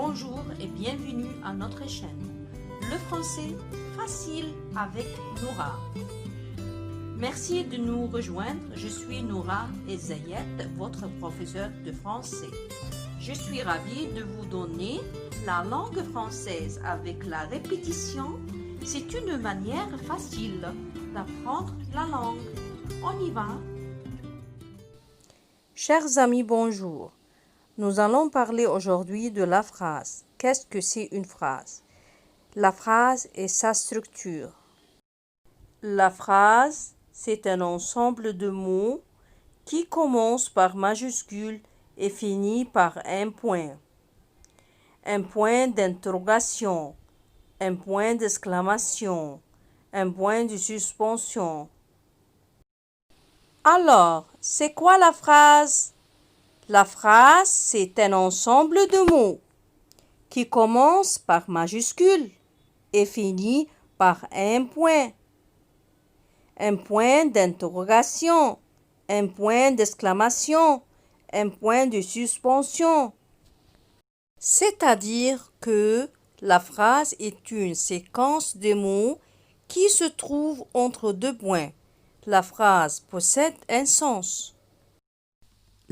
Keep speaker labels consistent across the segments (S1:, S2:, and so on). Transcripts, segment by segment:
S1: Bonjour et bienvenue à notre chaîne. Le français facile avec Noura. Merci de nous rejoindre. Je suis Noura Ezayet, votre professeur de français. Je suis ravie de vous donner la langue française avec la répétition. C'est une manière facile d'apprendre la langue. On y va. Chers amis, bonjour. Nous allons parler aujourd'hui de la phrase. Qu'est-ce que c'est une phrase? La phrase et sa structure. La phrase, c'est un ensemble de mots qui commence par majuscule et finit par un point d'interrogation, un point d'exclamation, un point de suspension. Alors, c'est quoi la phrase? La phrase, c'est un ensemble de mots qui commence par majuscule et finit par un point d'interrogation, un point d'exclamation, un point de suspension. C'est-à-dire que la phrase est une séquence de mots qui se trouve entre deux points. La phrase possède un sens.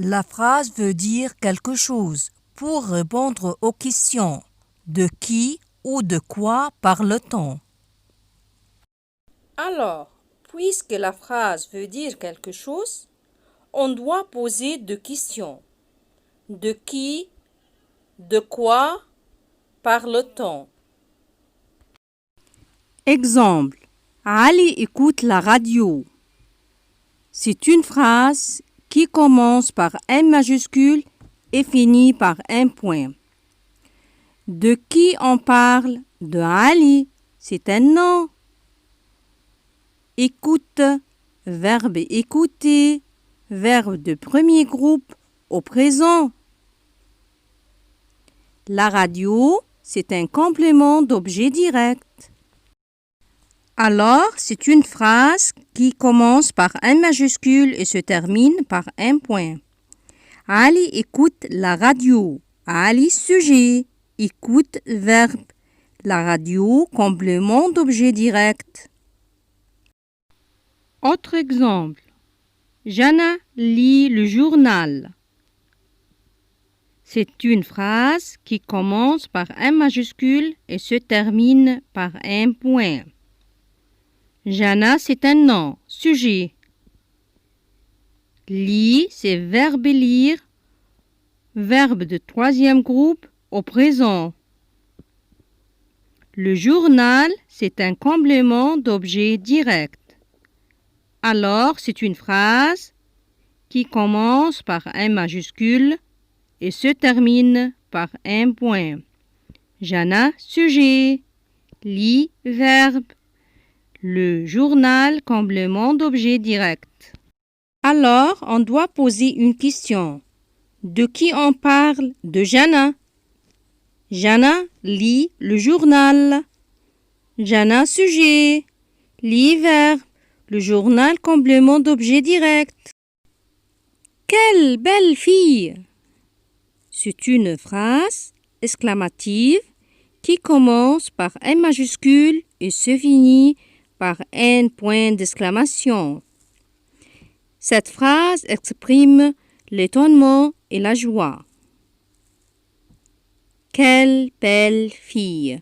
S1: La phrase veut dire quelque chose pour répondre aux questions. De qui ou de quoi parle-t-on? Alors, puisque la phrase veut dire quelque chose, on doit poser deux questions. De qui, de quoi parle-t-on? Exemple. Ali écoute la radio. C'est une phrase qui commence par un majuscule et finit par un point. De qui on parle? De Ali, c'est un nom. Écoute, verbe écouter, verbe de premier groupe au présent. La radio, c'est un complément d'objet direct. Alors, c'est une phrase qui commence par un majuscule et se termine par un point. Ali écoute la radio. Ali, sujet. Écoute, verbe. La radio, complément d'objet direct. Autre exemple. Jana lit le journal. C'est une phrase qui commence par un majuscule et se termine par un point. Jana, c'est un nom, sujet. Lit, c'est verbe lire, verbe de troisième groupe au présent. Le journal, c'est un complément d'objet direct. Alors, c'est une phrase qui commence par un majuscule et se termine par un point. Jana, sujet. Lit, verbe. Le journal, complément d'objet direct. Alors, on doit poser une question. De qui on parle? De Jana. Jana lit le journal. Jana, sujet. Lit, verbe. Le journal, complément d'objet direct. Quelle belle fille! C'est une phrase exclamative qui commence par un majuscule et se finit par un point d'exclamation. Cette phrase exprime l'étonnement et la joie. Quelle belle fille!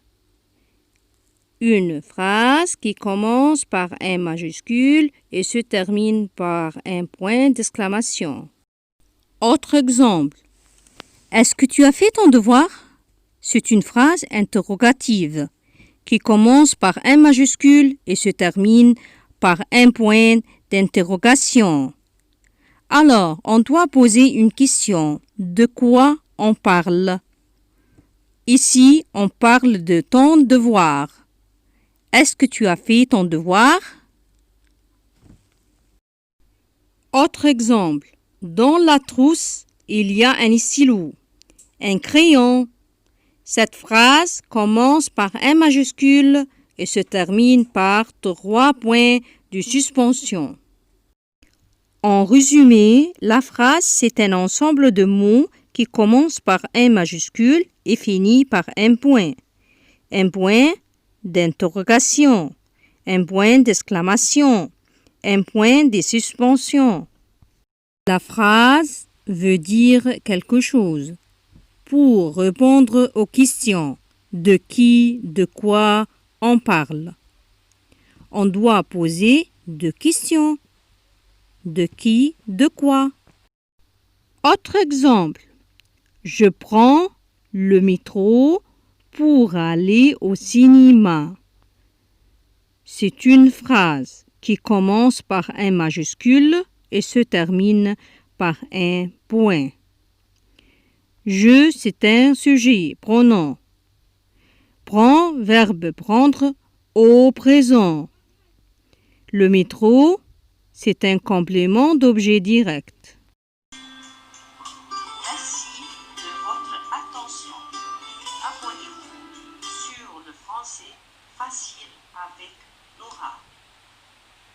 S1: Une phrase qui commence par un majuscule et se termine par un point d'exclamation. Autre exemple. Est-ce que tu as fait ton devoir? C'est une phrase interrogative qui commence par un majuscule et se termine par un point d'interrogation. Alors, on doit poser une question. De quoi on parle? Ici, on parle de ton devoir. Est-ce que tu as fait ton devoir? Autre exemple. Dans la trousse, il y a un stylo, un crayon. Cette phrase commence par un majuscule et se termine par 3 points de suspension. En résumé, la phrase, c'est un ensemble de mots qui commence par un majuscule et finit par un point. Un point d'interrogation, un point d'exclamation, un point de suspension. La phrase veut dire quelque chose. Pour répondre aux questions de qui, de quoi on parle, on doit poser deux questions. De qui, de quoi? Autre exemple. Je prends le métro pour aller au cinéma. C'est une phrase qui commence par un majuscule et se termine par un point. Je, c'est un sujet, pronom. Prends, verbe prendre au présent. Le métro, c'est un complément d'objet direct.
S2: Merci de votre attention. Abonnez-vous sur le français facile avec Nora.